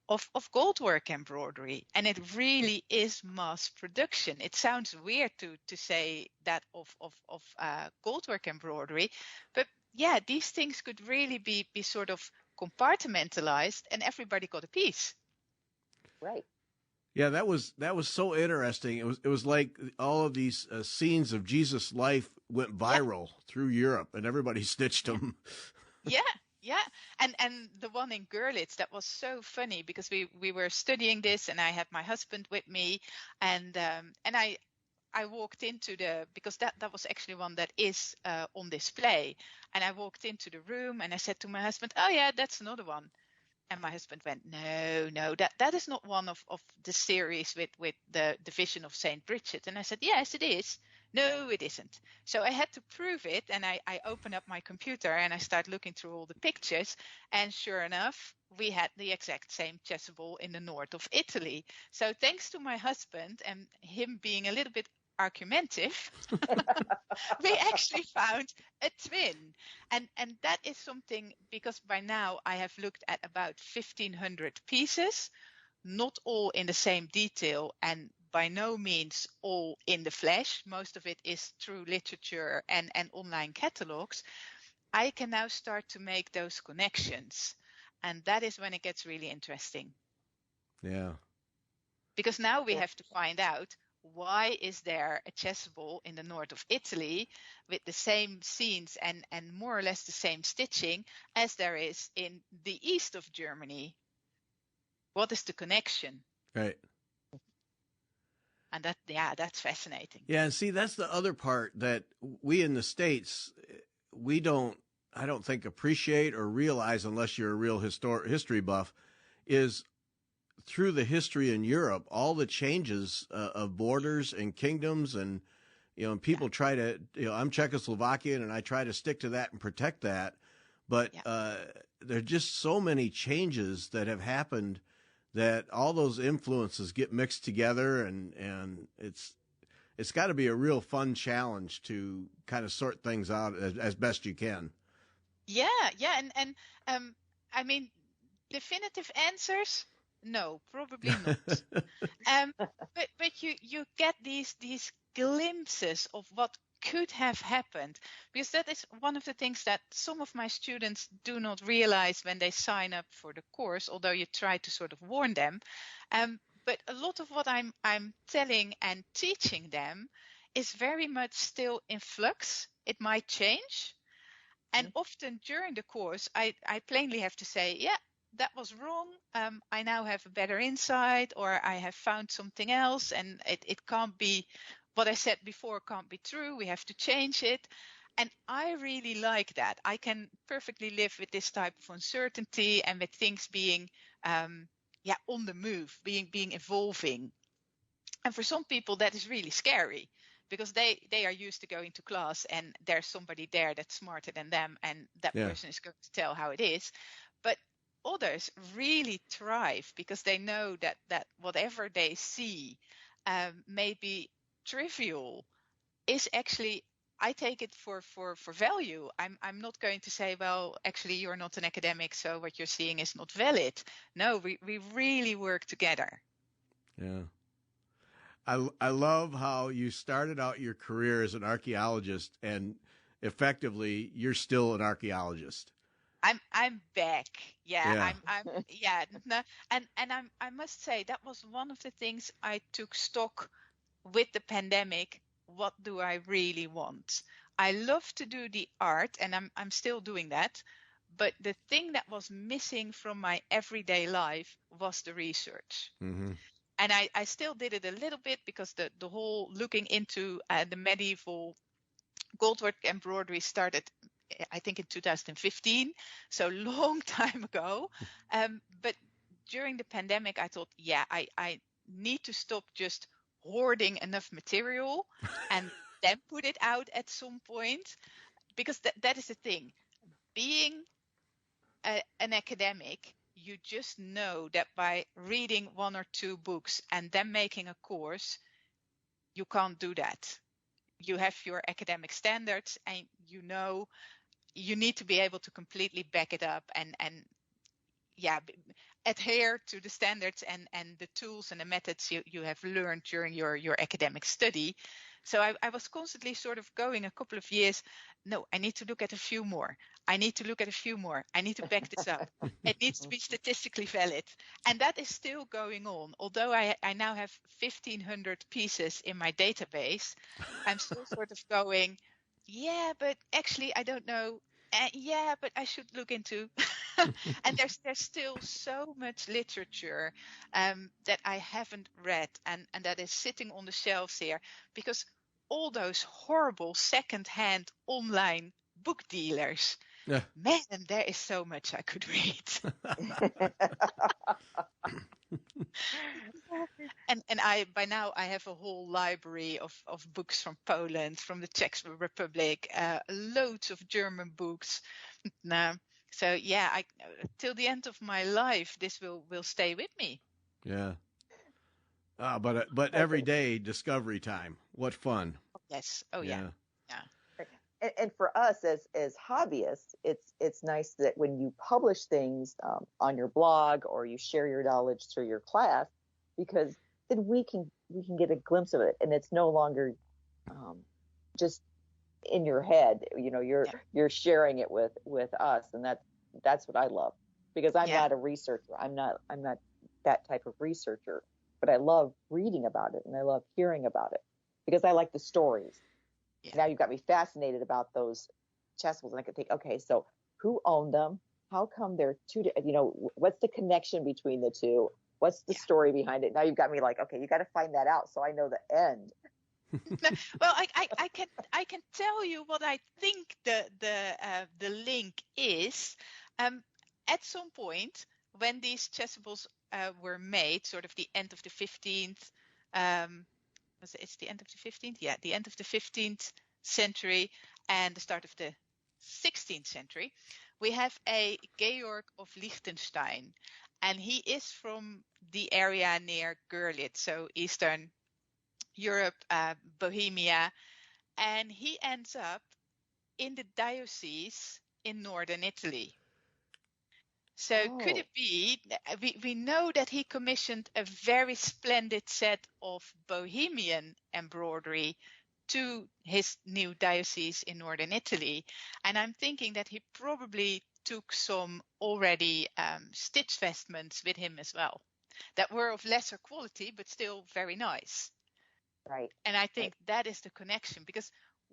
of goldwork embroidery, and it really is mass production. It sounds weird to say that of goldwork embroidery, but these things could really be sort of compartmentalized, and everybody got a piece. Right. Yeah, that was so interesting. It was like all of these scenes of Jesus' life went viral through Europe, and everybody stitched them. Yeah. And the one in Görlitz, that was so funny because we were studying this, and I had my husband with me, and I walked into because that was actually one that is on display, and I walked into the room and I said to my husband, "Oh yeah, that's another one." And my husband went, no, that is not one of the series with the Vision of Saint Bridget. And I said, yes, it is. No, it isn't. So I had to prove it, and I opened up my computer and I started looking through all the pictures, and sure enough, we had the exact same chasuble in the north of Italy. So thanks to my husband and him being a little bit argumentative, we actually found a twin. And that is something, because by now I have looked at about 1,500 pieces, not all in the same detail and by no means all in the flesh. Most of it is through literature and online catalogs. I can now start to make those connections. And that is when it gets really interesting. Yeah. Because now we have to find out, why is there a chasuble in the north of Italy with the same scenes and more or less the same stitching as there is in the east of Germany? What is the connection? Right. And that's fascinating. Yeah, and see, that's the other part that we in the States, I don't think appreciate or realize, unless you're a real history buff, is through the history in Europe, all the changes of borders and kingdoms, and people try to, I'm Czechoslovakian and I try to stick to that and protect that, but there are just so many changes that have happened that all those influences get mixed together, and it's got to be a real fun challenge to kind of sort things out as best you can. Yeah, and I mean, definitive answers? No, probably not. But you get these glimpses of what could have happened, because that is one of the things that some of my students do not realize when they sign up for the course, although you try to sort of warn them. But a lot of what I'm telling and teaching them is very much still in flux. It might change. And often during the course, I plainly have to say, yeah, that was wrong. I now have a better insight, or I have found something else, and it can't be, what I said before can't be true. We have to change it. And I really like that. I can perfectly live with this type of uncertainty and with things being on the move, being evolving. And for some people that is really scary, because they are used to going to class and there's somebody there that's smarter than them, and that person is going to tell how it is. But others really thrive because they know that whatever they see may be trivial is actually, I take it for value. I'm not going to say, well, actually you're not an academic, so what you're seeing is not valid. No, we really work together. Yeah. I love how you started out your career as an archaeologist, and effectively you're still an archaeologist. I'm back. Yeah. No, and I must say that was one of the things I took stock with the pandemic. What do I really want? I love to do the art, and I'm still doing that. But the thing that was missing from my everyday life was the research. Mm-hmm. And I still did it a little bit because the whole looking into the medieval goldwork embroidery started, I think, in 2015, so long time ago. But during the pandemic, I thought, I need to stop just hoarding enough material and then put it out at some point, because that is the thing. Being an academic, you just know that by reading one or two books and then making a course, you can't do that. You have your academic standards, and you need to be able to completely back it up and adhere to the standards and the tools and the methods you have learned during your academic study. So I was constantly sort of going a couple of years, no, I need to look at a few more. I need to look at a few more. I need to back this up. It needs to be statistically valid. And that is still going on. Although I now have 1,500 pieces in my database, I'm still sort of going, but actually I don't know. But I should look into. And there's still so much literature that I haven't read and that is sitting on the shelves here, because all those horrible second-hand online book dealers, man, there is so much I could read. and And by now I have a whole library of books from Poland, from the Czech Republic, loads of German books. Now, so yeah, till the end of my life, this will stay with me. Yeah. But every day discovery time. What fun. Yes. Oh yeah. And for us as hobbyists, it's nice that when you publish things on your blog or you share your knowledge through your class, because then we can get a glimpse of it, and it's no longer just in your head. You're sharing it with us, and that's what I love, because I'm not a researcher. I'm not that type of researcher, but I love reading about it and I love hearing about it because I like the stories. Yeah. Now you've got me fascinated about those chessboards, and I could think, okay, so who owned them? How come they're two? What's the connection between the two? What's the story behind it? Now you've got me like, okay, you got to find that out so I know the end. Well, I can tell you what I think the link is. At some point when these chessboards were made, sort of the end of the 15th. It's the end of the 15th? Yeah, the end of the 15th century and the start of the 16th century. We have a Georg of Liechtenstein, and he is from the area near Görlitz, so Eastern Europe, Bohemia, and he ends up in the diocese in northern Italy. So could it be, we know that he commissioned a very splendid set of Bohemian embroidery to his new diocese in northern Italy. And I'm thinking that he probably took some already stitched vestments with him as well that were of lesser quality, but still very nice. Right. And I think that is the connection, because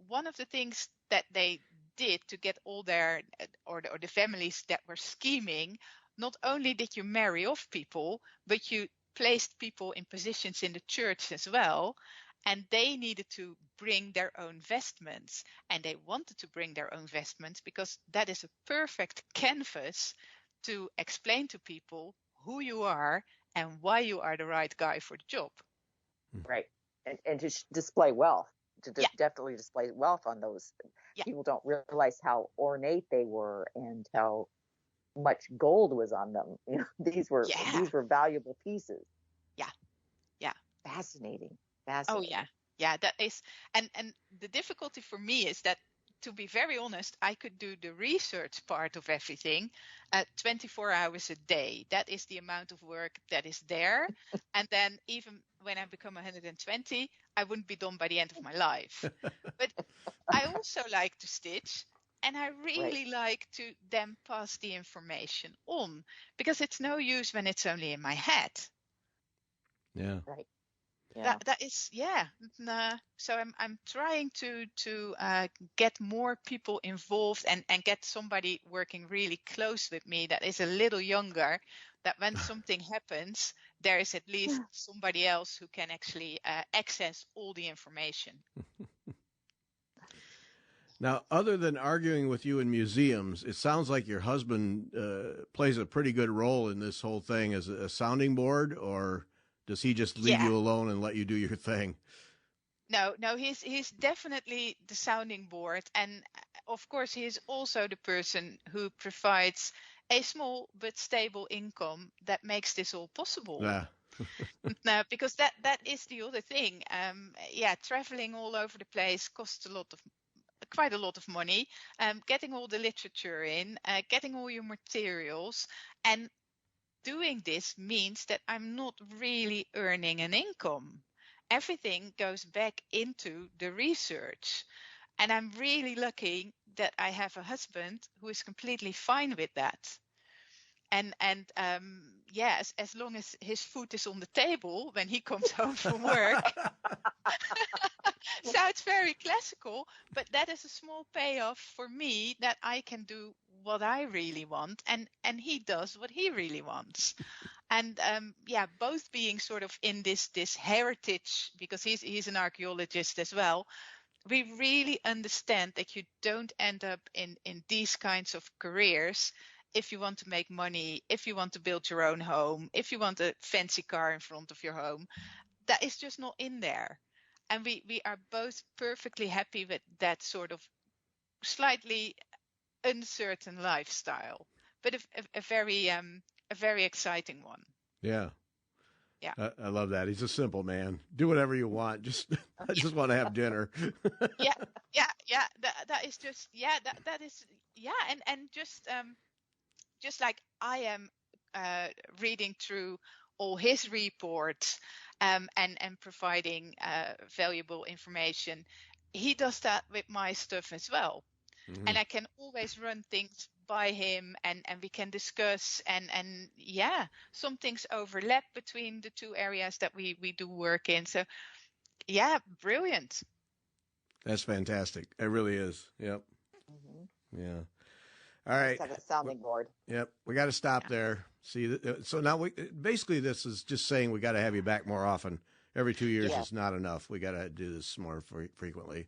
one of the things that they did to get all their or the families that were scheming, not only did you marry off people, but you placed people in positions in the church as well, and they needed to bring their own vestments, and they wanted to bring their own vestments because that is a perfect canvas to explain to people who you are and why you are the right guy for the job. Right. And to display wealth. Definitely display wealth on those. Yeah. People don't realize how ornate they were and how much gold was on them. These were valuable pieces. Yeah. Fascinating. Oh yeah. That is, and the difficulty for me is that, to be very honest, I could do the research part of everything 24 hours a day. That is the amount of work that is there. And then even when I become 120, I wouldn't be done by the end of my life. But I also like to stitch, and I really like to then pass the information on, because it's no use when it's only in my head. Yeah. Right. Yeah. That is, so I'm trying to get more people involved and get somebody working really close with me that is a little younger, that when something happens, there is at least somebody else who can actually access all the information. Now, other than arguing with you in museums, it sounds like your husband plays a pretty good role in this whole thing as a sounding board, or does he just leave you alone and let you do your thing? No, he's definitely the sounding board. And of course, he is also the person who provides a small but stable income that makes this all possible. Yeah. No, because that is the other thing. Traveling all over the place costs quite a lot of money. Getting all the literature in, getting all your materials, and doing this means that I'm not really earning an income. Everything goes back into the research. And I'm really lucky that I have a husband who is completely fine with that. And as long as his food is on the table when he comes home from work. Sounds very classical, but that is a small payoff for me, that I can do what I really want, and he does what he really wants. And both being sort of in this heritage, because he's an archaeologist as well. We really understand that you don't end up in these kinds of careers if you want to make money, if you want to build your own home, if you want a fancy car in front of your home. that is just not in there. And we are both perfectly happy with that sort of slightly uncertain lifestyle, but a very exciting one. Yeah. Yeah. I love that. He's a simple man. Do whatever you want. Just I just want to have dinner. Yeah. That is just that is and just like I am reading through all his reports and providing valuable information. He does that with my stuff as well. Mm-hmm. And I can always run things by him and we can discuss and some things overlap between the two areas that we do work in. So brilliant. That's fantastic. It really is. Yep. Mm-hmm. Yeah. All right. Let's have a sounding board. Yep. We got to stop there. See, so now basically this is just saying we got to have you back more often. Every 2 years is not enough. We got to do this more frequently.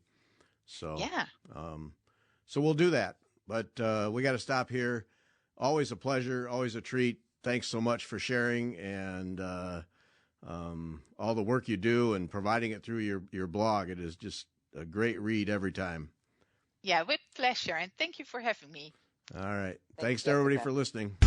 So, so we'll do that. But we got to stop here. Always a pleasure. Always a treat. Thanks so much for sharing and all the work you do and providing it through your blog. It is just a great read every time. Yeah, with pleasure. And thank you for having me. All right. Thanks to everybody for listening.